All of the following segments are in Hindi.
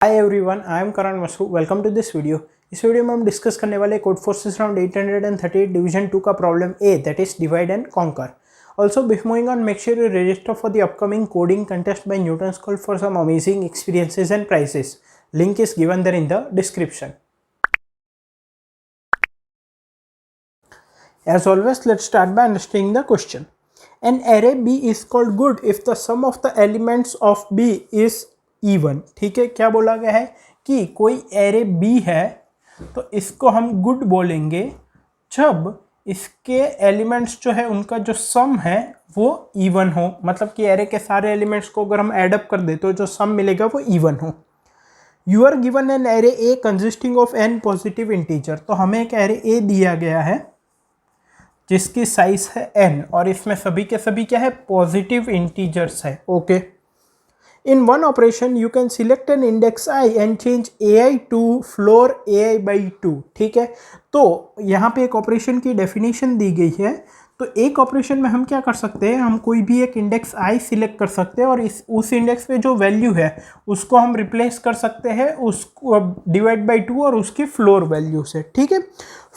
Hi everyone, I am Karan Masru. Welcome to this video. इस वीडियो में हम डिस्कस करने वाले कोड फोर्सेस राउंड 838 डिवीजन 2 का problem A, that is divide and conquer. Also, before moving on, make sure you register for the upcoming coding contest by Newton School for some amazing experiences and prizes. Link is given there in the description. As always, let's start by understanding the question. An array B is called good if the sum of the elements of B is even. ठीक है, क्या बोला गया है कि कोई एरे B है तो इसको हम गुड बोलेंगे जब इसके एलिमेंट्स जो है उनका जो सम है वो इवन हो। मतलब कि एरे के सारे एलिमेंट्स को अगर हम एड अप कर दे तो जो सम मिलेगा वो इवन हो। You are given an array A consisting of n positive integer. तो हमें एक एरे ए दिया गया है जिसकी साइज है n और इसमें सभी के सभी क्या है, पॉजिटिव इंटीजर्स है। Okay, in one operation you can select an index i and change ai to floor ai by 2। ठीक है, तो यहाँ पे एक ऑपरेशन की डेफिनेशन दी गई है। तो एक ऑपरेशन में हम क्या कर सकते हैं, हम कोई भी एक इंडेक्स i सिलेक्ट कर सकते हैं और उस इंडेक्स पे जो वैल्यू है उसको हम रिप्लेस कर सकते हैं उसको डिवाइड बाई 2 और उसकी फ्लोर वैल्यू से। ठीक है,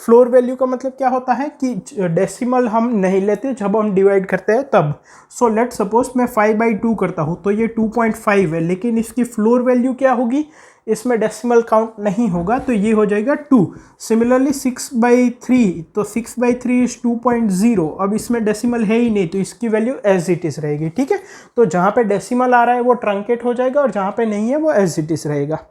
फ्लोर वैल्यू का मतलब क्या होता है कि डेसिमल हम नहीं लेते जब हम डिवाइड करते हैं तब। सो लेट सपोज मैं 5/2 करता हूँ तो ये 2.5 है, लेकिन इसकी फ्लोर वैल्यू क्या होगी, इसमें डेसिमल काउंट नहीं होगा तो ये हो जाएगा 2। सिमिलरली 6/3, तो 6/3 इज 2.0। अब इसमें डेसिमल है ही नहीं तो इसकी वैल्यू एज इट इज रहेगी। ठीक है, तो जहाँ पे डेसिमल आ रहा है वो ट्रंकेट हो जाएगा और जहाँ पे नहीं है वो एज इट इज रहेगा।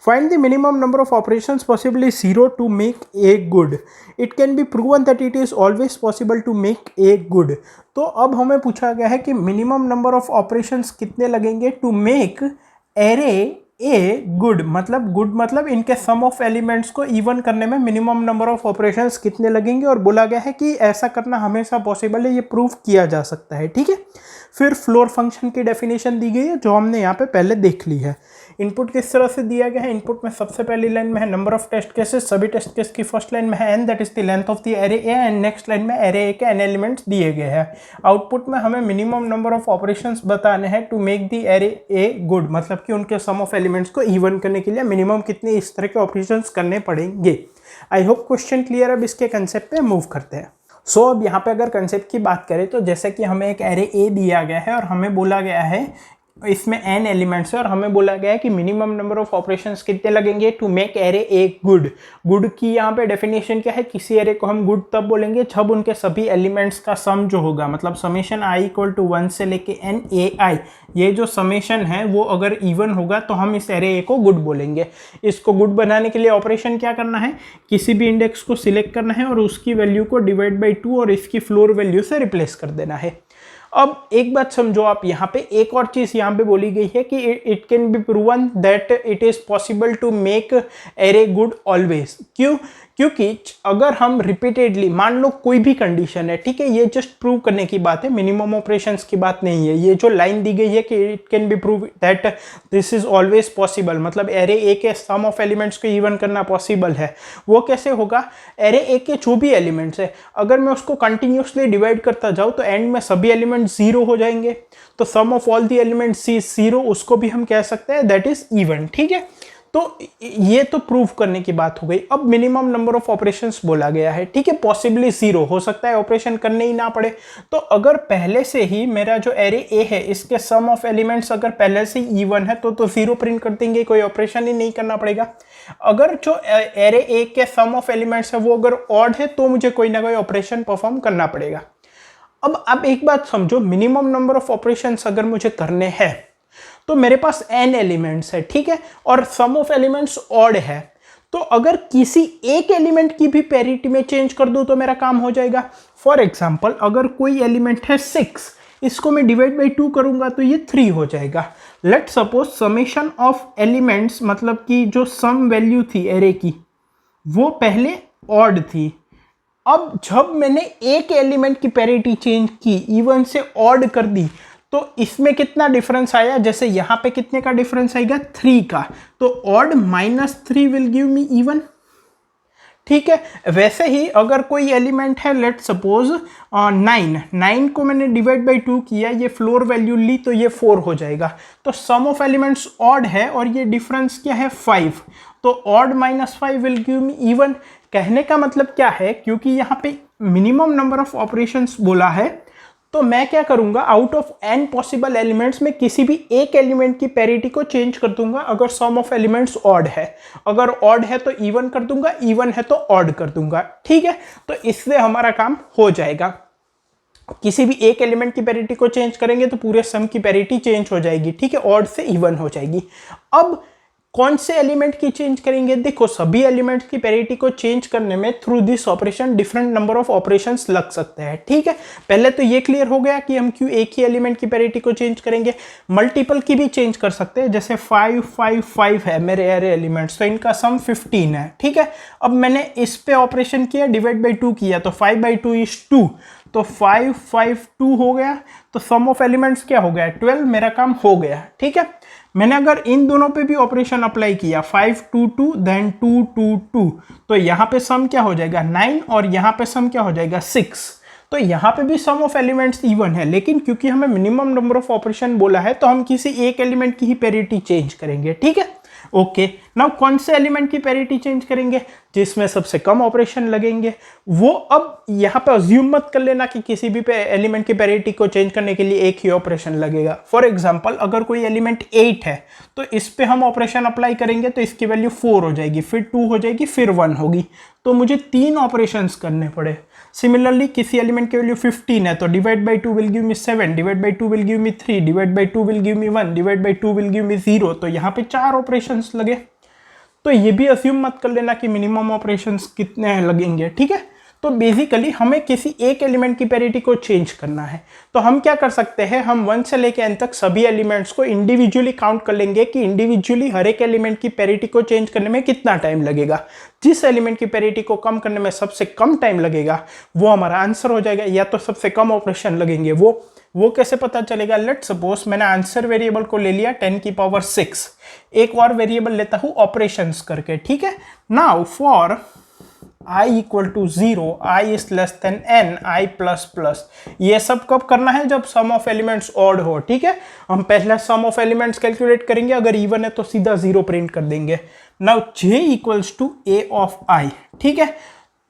Find the minimum number of operations possibly 0 to make A good. It can be proven that it is always possible to make A good. तो अब हमें पूछा गया है कि मिनिमम नंबर ऑफ ऑपरेशंस कितने लगेंगे to make array a good. मतलब गुड मतलब इनके सम ऑफ एलिमेंट्स को इवन करने में मिनिमम नंबर ऑफ ऑपरेशंस कितने लगेंगे, और बोला गया है कि ऐसा करना हमेशा पॉसिबल है, ये प्रूव किया जा सकता है। ठीक है, फिर फ्लोर फंक्शन की डेफिनेशन दी गई है जो हमने यहाँ पे पहले देख ली है। इनपुट किस तरह से दिया गया है, इनपुट में सबसे पहली लाइन में है नंबर ऑफ टेस्ट केसेस, सभी टेस्ट केस की फर्स्ट लाइन में है n, that is the length of the array A, and next line में एरे ए के n एलिमेंट्स दिए गए हैं। आउटपुट में हमें मिनिमम नंबर ऑफ ऑपरेशंस बताने हैं to make the array a good. मतलब कि उनके सम ऑफ एलिमेंट्स को इवन करने के लिए मिनिमम कितने इस तरह के ऑपरेशंस करने पड़ेंगे। I hope question clear. अब इसके कंसेप्ट पे मूव करते हैं। सो अब यहाँ पे अगर कंसेप्ट की बात करें तो जैसे कि हमें एक एरे ए दिया गया है और हमें बोला गया है इसमें n एलिमेंट्स है और हमें बोला गया है कि मिनिमम नंबर ऑफ ऑपरेशंस कितने लगेंगे to make array a good. Good की यहाँ पे डेफिनेशन क्या है, किसी एरे को हम गुड तब बोलेंगे जब उनके सभी एलिमेंट्स का सम जो होगा, मतलब समेशन i इक्वल टू 1 से लेके n ai, ये जो समेशन है वो अगर इवन होगा तो हम इस एरे ए को गुड बोलेंगे। इसको गुड बनाने के लिए ऑपरेशन क्या करना है, किसी भी इंडेक्स को सिलेक्ट करना है और उसकी वैल्यू को डिवाइड बाई 2 और इसकी फ्लोर वैल्यू से रिप्लेस कर देना है। अब एक बात समझो आप, यहाँ पे एक और चीज यहाँ पे बोली गई है कि it can be proven that it is possible to make array good always. क्यों? क्योंकि अगर हम रिपीटेडली, मान लो कोई भी कंडीशन है, ठीक है, ये जस्ट प्रूव करने की बात है, मिनिमम ऑपरेशंस की बात नहीं है। ये जो लाइन दी गई है कि it can B prove that this is always possible, मतलब एरे ए के सम ऑफ एलिमेंट्स को इवन करना पॉसिबल है। वो कैसे होगा, एरे ए के जो भी एलिमेंट्स है अगर मैं उसको कंटिन्यूसली डिवाइड करता जाऊँ तो एंड में सभी एलिमेंट 0 हो जाएंगे। तो sum of all the elements is 0, उसको भी हम कह सकते हैं दैट इज इवन। ठीक है, तो ये तो प्रूव करने की बात हो गई। अब मिनिमम नंबर ऑफ ऑपरेशंस बोला गया है। ठीक है, पॉसिबली 0 हो सकता है ऑपरेशन करने ही ना पड़े। तो अगर पहले से ही मेरा जो एरे ए है इसके सम ऑफ एलिमेंट्स अगर पहले से इवन है तो 0 प्रिंट कर देंगे, कोई ऑपरेशन ही नहीं करना पड़ेगा। अगर जो एरे ए के सम ऑफ एलिमेंट्स है वो अगर ऑड है तो मुझे कोई ना कोई ऑपरेशन परफॉर्म करना पड़ेगा। अब एक बात समझो, मिनिमम नंबर ऑफ ऑपरेशंस अगर मुझे करने हैं तो मेरे पास n एलिमेंट्स है, ठीक है, और सम ऑफ एलिमेंट्स ऑड है। तो अगर किसी एक एलिमेंट की भी पैरिटी में चेंज कर दूं तो मेरा काम हो जाएगा। फॉर एग्जांपल अगर कोई एलिमेंट है 6, इसको मैं डिवाइड बाई 2 करूंगा तो ये 3 हो जाएगा। Let suppose summation of elements, मतलब कि जो सम वैल्यू थी एरे की वो पहले ऑड थी। अब जब मैंने एक एलिमेंट की पैरिटी चेंज की, इवन से ऑड कर दी, तो इसमें कितना डिफरेंस आया, जैसे यहाँ पे कितने का डिफरेंस आएगा, 3 का। तो odd -3 will give me even. ठीक है। वैसे ही अगर कोई एलिमेंट है, लेट सपोज 9 को मैंने डिवाइड बाई 2 किया, ये फ्लोर वैल्यू ली तो ये 4 हो जाएगा। तो सम ऑफ एलिमेंट्स ऑड है और ये डिफरेंस क्या है 5, तो odd minus 5 will give me even. कहने का मतलब क्या है, क्योंकि यहाँ पे मिनिमम नंबर ऑफ ऑपरेशंस बोला है, तो मैं क्या करूंगा, out of n possible elements में किसी भी एक एलिमेंट की पैरिटी को चेंज कर दूंगा अगर सम ऑफ एलिमेंट्स ऑड है। अगर ऑड है तो इवन कर दूंगा, इवन है तो ऑड कर दूंगा, ठीक है। तो इससे हमारा काम हो जाएगा। किसी भी एक एलिमेंट की पैरिटी को चेंज करेंगे तो पूरे सम की पैरिटी चेंज हो जाएगी, ठीक है, ऑड से इवन हो जाएगी। अब कौन से एलिमेंट की चेंज करेंगे, देखो सभी एलिमेंट्स की पैरिटी को चेंज करने में through this operation different number of operations लग सकते हैं, ठीक है। पहले तो ये क्लियर हो गया कि हम क्यों एक ही एलिमेंट की पैरिटी को चेंज करेंगे। मल्टीपल की भी चेंज कर सकते हैं, जैसे 5 5 5 है मेरे एरे एलिमेंट्स, तो इनका सम 15 है, ठीक है। अब मैंने इस पे ऑपरेशन किया, डिवाइड बाई 2 किया, तो 5 बाई 2 इज 2, तो 5 5 2 हो गया, तो सम ऑफ एलिमेंट्स क्या हो गया 12, मेरा काम हो गया, ठीक है। मैंने अगर इन दोनों पे भी ऑपरेशन अप्लाई किया 5 2 2 देन 2 2 2, तो यहाँ पे सम क्या हो जाएगा 9 और यहाँ पे सम क्या हो जाएगा 6। तो यहाँ पे भी सम ऑफ एलिमेंट्स इवन है, लेकिन क्योंकि हमें मिनिमम नंबर ऑफ ऑपरेशन बोला है तो हम किसी एक एलिमेंट की ही पैरिटी चेंज करेंगे, ठीक है। ओके, नाउ कौन से एलिमेंट की पैरिटी चेंज करेंगे, जिसमें सबसे कम ऑपरेशन लगेंगे वो। अब यहाँ पे अज्यूम मत कर लेना कि किसी भी एलिमेंट की पैरिटी को चेंज करने के लिए एक ही ऑपरेशन लगेगा। फॉर एग्जांपल अगर कोई एलिमेंट 8 है तो इस पे हम ऑपरेशन अप्लाई करेंगे तो इसकी वैल्यू 4 हो जाएगी, फिर 2 हो जाएगी, फिर 1 होगी, तो मुझे 3 ऑपरेशंस करने पड़े। सिमिलरली किसी एलिमेंट की वैल्यू 15 है तो divide by 2 will give me 7, divide by 2 will give me 3, divide by 2 will give me 1, divide by 2 will give me 0, तो यहाँ पे 4 ऑपरेशंस लगे। तो ये भी अज्यूम मत कर लेना कि मिनिमम ऑपरेशंस कितने लगेंगे, ठीक है। तो बेसिकली हमें किसी एक एलिमेंट की पैरिटी को चेंज करना है, तो हम क्या कर सकते हैं, हम 1 से लेकर n तक सभी एलिमेंट्स को इंडिविजुअली काउंट कर लेंगे कि इंडिविजुअली हर एक एलिमेंट की पैरिटी को चेंज करने में कितना टाइम लगेगा। जिस एलिमेंट की पैरिटी को कम करने में सबसे कम टाइम लगेगा वो हमारा आंसर हो जाएगा, या तो सबसे कम ऑपरेशन लगेंगे वो कैसे पता चलेगा। लेट सपोज मैंने आंसर वेरिएबल को ले लिया 10 की पावर 6, एक और वेरिएबल लेता हूं ऑपरेशंस करके, ठीक है। Now for i equal to 0, i is less than n, i plus plus, ये सब कब करना है, जब सम ऑफ एलिमेंट्स ऑड हो, ठीक है। हम पहले सम ऑफ एलिमेंट्स कैलकुलेट करेंगे, अगर इवन है तो सीधा 0 प्रिंट कर देंगे। Now j equals to a of i, ठीक है।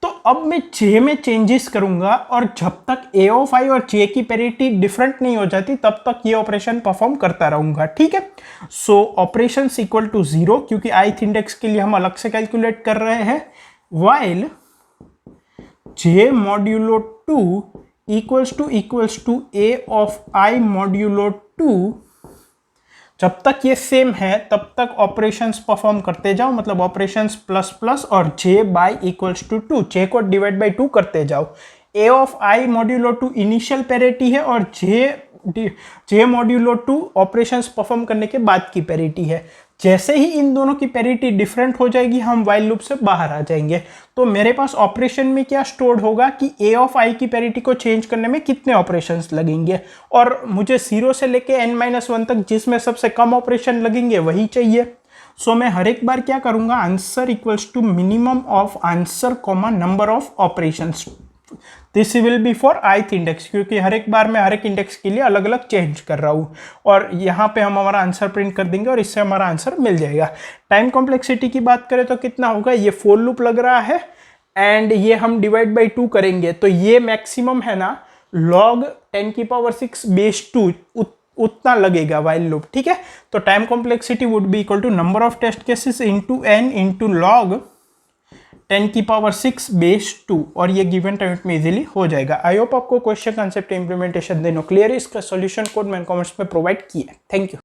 तो अब मैं j में चेंजेस करूंगा और जब तक a ऑफ i और j की पैरिटी डिफरेंट नहीं हो जाती तब तक ये ऑपरेशन परफॉर्म करता रहूंगा, ठीक है। सो ऑपरेशन इक्वल टू 0, क्योंकि ith इंडेक्स के लिए हम अलग से कैलकुलेट कर रहे हैं, while j modulo 2 equals to a of i modulo 2, जब तक ये सेम है तब तक ऑपरेशंस परफॉर्म करते जाओ, मतलब ऑपरेशंस प्लस प्लस और j by equals to 2, j को डिवाइड बाई 2 करते जाओ। a of i modulo 2 initial parity है और j मॉड्यूलो 2 ऑपरेशंस परफॉर्म करने के बाद की पैरिटी है। जैसे ही इन दोनों की पैरिटी डिफरेंट हो जाएगी हम वाइल लूप से बाहर आ जाएंगे। तो मेरे पास ऑपरेशन में क्या स्टोर्ड होगा कि a ऑफ i की पैरिटी को चेंज करने में कितने ऑपरेशंस लगेंगे, और मुझे 0 से लेके n-1 तक जिसमें सबसे कम ऑपरेशन लगेंगे वही चाहिए। सो मैं हर एक बार क्या करूंगा, answer equals to minimum of answer comma number of operations. This will be for ith index, क्योंकि हर एक बार मैं हर एक इंडेक्स के लिए अलग अलग चेंज कर रहा हूँ, और यहाँ पे हम हमारा आंसर प्रिंट कर देंगे और इससे हमारा आंसर मिल जाएगा। टाइम कॉम्प्लेक्सिटी की बात करें तो कितना होगा, ये फोर लूप लग रहा है एंड ये हम डिवाइड बाई 2 करेंगे, तो ये मैक्सिमम है ना log 10 की पावर 6 बेस 2 उतना लगेगा वाइल लूप, ठीक है। तो time complexity would be equal to number of test cases into n into log 10 की पावर 6 बेस 2, और ये गिवन टाइम में इजीली हो जाएगा। आई होप आपको क्वेश्चन कंसेप्ट इंप्लीमेंटेशन देनो क्लियर है। इसका सॉल्यूशन कोड मैंने कमेंट्स में प्रोवाइड किया है। Thank you.